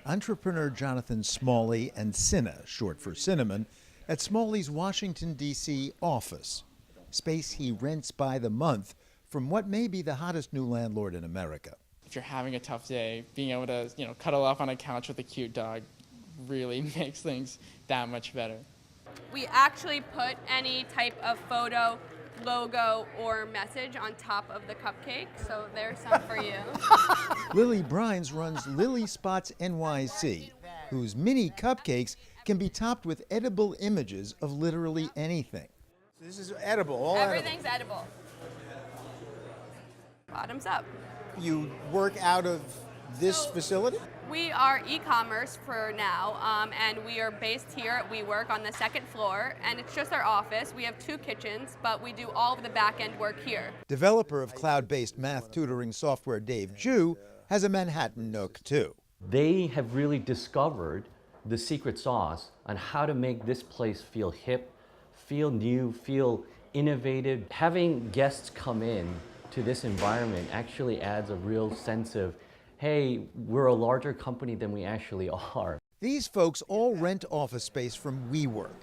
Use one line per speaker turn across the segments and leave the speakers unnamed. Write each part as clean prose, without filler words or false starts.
Entrepreneur Jonathan Smalley and Cinna, short for Cinnamon, at Smalley's Washington, D.C. office, space he rents by the month from what may be the hottest new landlord in America.
If you're having a tough day, being able to, cuddle up on a couch with a cute dog really makes things that much better.
We actually put any type of photo, logo, or message on top of the cupcake, so there's some for you.
Lily Brines runs Lily Spots NYC, whose mini cupcakes can be topped with edible images of literally anything.
This is edible, all
Everything's edible. Bottoms up.
You work out of this facility?
We are e-commerce for now, and we are based here at WeWork on the second floor, and it's just our office. We have 2 kitchens, but we do all of the back-end work here.
Developer of cloud-based math tutoring software Dave Jew has a Manhattan nook, too.
They have really discovered the secret sauce on how to make this place feel hip, feel new, feel innovative. Having guests come in to this environment actually adds a real sense of, hey, we're a larger company than we actually are.
These folks all rent office space from WeWork,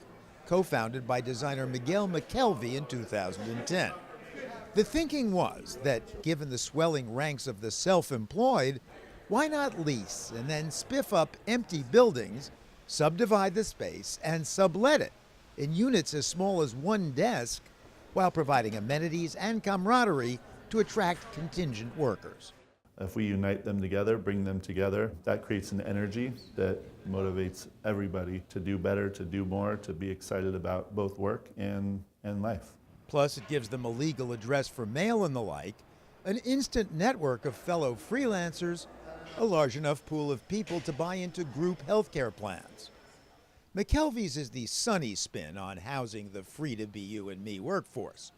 co-founded by designer Miguel McKelvey in 2010. The thinking was that, given the swelling ranks of the self-employed, why not lease and then spiff up empty buildings, subdivide the space, and sublet it in units as small as 1 desk, while providing amenities and camaraderie to attract contingent workers.
If we unite them together, bring them together, that creates an energy that motivates everybody to do better, to do more, to be excited about both work and life.
Plus, it gives them a legal address for mail and the like, an instant network of fellow freelancers, a large enough pool of people to buy into group healthcare plans. McKelvey's is the sunny spin on housing the free-to-be-you-and-me workforce.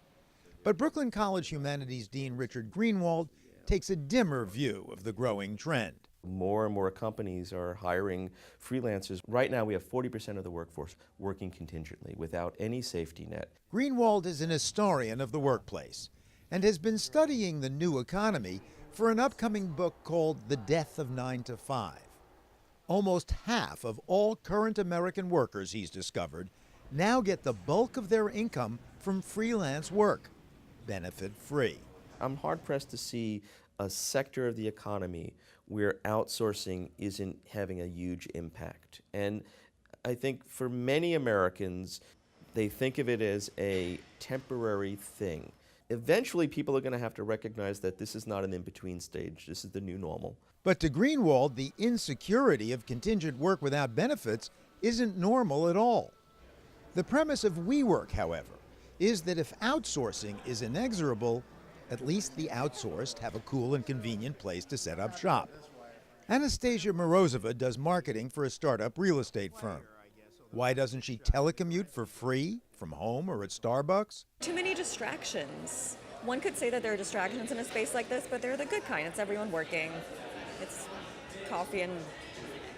But Brooklyn College Humanities Dean Richard Greenwald takes a dimmer view of the growing trend.
More and more companies are hiring freelancers. Right now we have 40% of the workforce working contingently without any safety net.
Greenwald is an historian of the workplace and has been studying the new economy for an upcoming book called The Death of 9 to 5. Almost half of all current American workers, he's discovered, now get the bulk of their income from freelance work, benefit-free.
I'm hard-pressed to see a sector of the economy where outsourcing isn't having a huge impact. And I think for many Americans, they think of it as a temporary thing. Eventually, people are going to have to recognize that this is not an in-between stage. This is the new normal.
But to Greenwald, the insecurity of contingent work without benefits isn't normal at all. The premise of WeWork, however, is that if outsourcing is inexorable, at least the outsourced have a cool and convenient place to set up shop. Anastasia Morozova does marketing for a startup real estate firm. Why doesn't she telecommute for free from home or at Starbucks?
Too many distractions. One could say that there are distractions in a space like this, but they're the good kind. It's everyone working. It's coffee and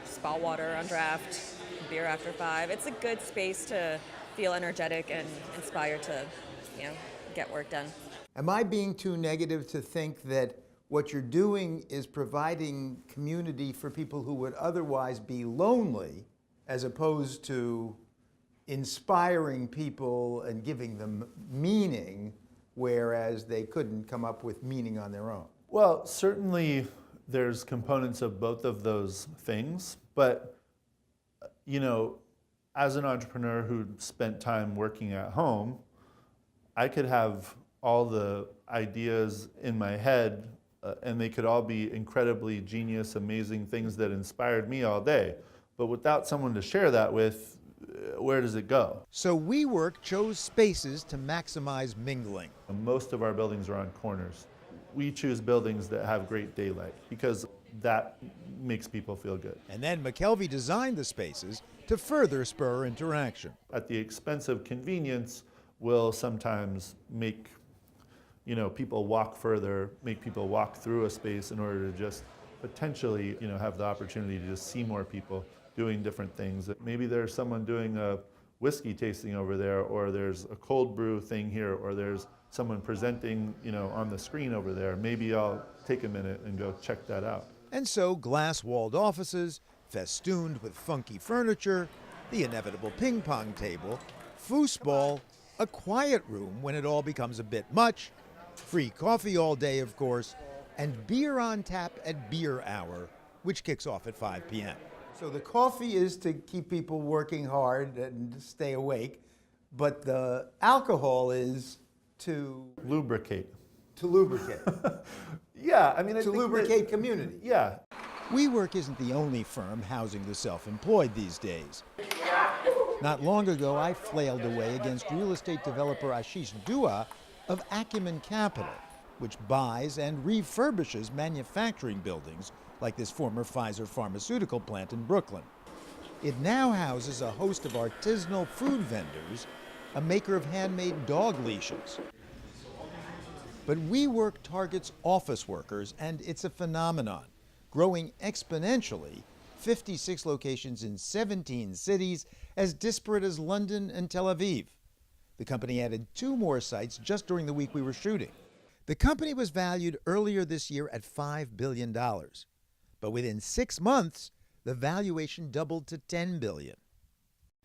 spa water on draft, beer after 5. It's a good space to feel energetic and inspired to, get work done.
Am I being too negative to think that what you're doing is providing community for people who would otherwise be lonely, as opposed to inspiring people and giving them meaning, whereas they couldn't come up with meaning on their own?
Well, certainly there's components of both of those things, but as an entrepreneur who spent time working at home, I could have all the ideas in my head and they could all be incredibly genius, amazing things that inspired me all day. But without someone to share that with, where does it go?
So WeWork chose spaces to maximize mingling.
Most of our buildings are on corners. We choose buildings that have great daylight because that makes people feel good.
And then McKelvey designed the spaces to further spur interaction.
At the expense of convenience, will sometimes make people walk further, make people walk through a space in order to just potentially have the opportunity to just see more people doing different things. Maybe there's someone doing a whiskey tasting over there, or there's a cold brew thing here, or there's someone presenting on the screen over there. Maybe I'll take a minute and go check that out.
And so glass-walled offices festooned with funky furniture, the inevitable ping pong table, foosball, a quiet room when it all becomes a bit much, free coffee all day, of course, and beer on tap at beer hour, which kicks off at 5 p.m.
So the coffee is to keep people working hard and stay awake, but the alcohol is to
Lubricate.
lubricate,
Yeah, I mean, I
to
think
lubricate community.
yeah.
WeWork isn't the only firm housing the self-employed these days. Not long ago, I flailed away against real estate developer Ashish Dua of Acumen Capital, which buys and refurbishes manufacturing buildings like this former Pfizer pharmaceutical plant in Brooklyn. It now houses a host of artisanal food vendors, a maker of handmade dog leashes. But WeWork targets office workers, and it's a phenomenon, growing exponentially, 56 locations in 17 cities, as disparate as London and Tel Aviv. The company added 2 more sites just during the week we were shooting. The company was valued earlier this year at $5 billion. But within 6 months, the valuation doubled to $10 billion.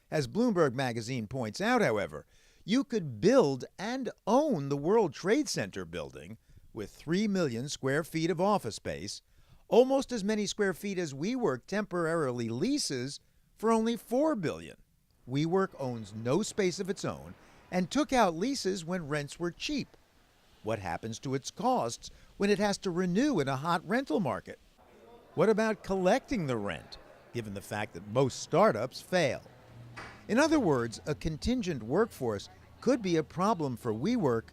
As Bloomberg magazine points out, however, you could build and own the World Trade Center building with 3 million square feet of office space, almost as many square feet as WeWork temporarily leases for only $4 billion. WeWork owns no space of its own and took out leases when rents were cheap. What happens to its costs when it has to renew in a hot rental market? What about collecting the rent, given the fact that most startups fail? In other words, a contingent workforce could be a problem for WeWork,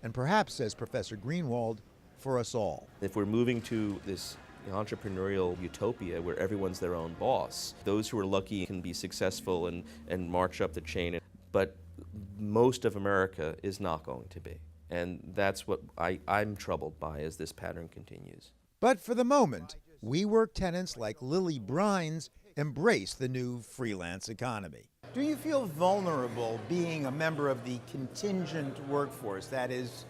and perhaps, says Professor Greenwald, for us all.
If we're moving to this entrepreneurial utopia where everyone's their own boss, those who are lucky can be successful and march up the chain, but most of America is not going to be. And that's what I'm troubled by as this pattern continues.
But for the moment, WeWork tenants like Lily Brines embrace the new freelance economy.
Do you feel vulnerable being a member of the contingent workforce? That is,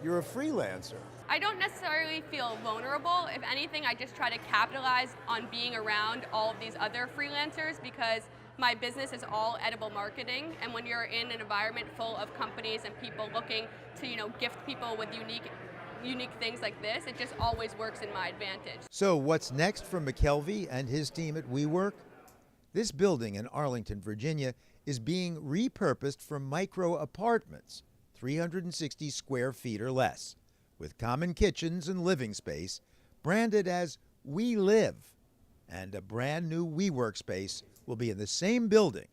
you're a freelancer.
I don't necessarily feel vulnerable. If anything, I just try to capitalize on being around all of these other freelancers because my business is all edible marketing, and when you're in an environment full of companies and people looking to, gift people with unique things like this, it just always works in my advantage.
So what's next for McKelvey and his team at WeWork? This building in Arlington, Virginia, is being repurposed for micro apartments, 360 square feet or less, with common kitchens and living space, branded as We Live. And a brand new WeWork space will be in the same building,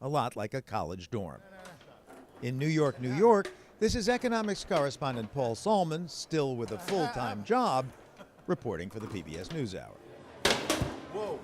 a lot like a college dorm. In New York, New York, this is economics correspondent Paul Solman, still with a full-time job, reporting for the PBS NewsHour.
Whoa.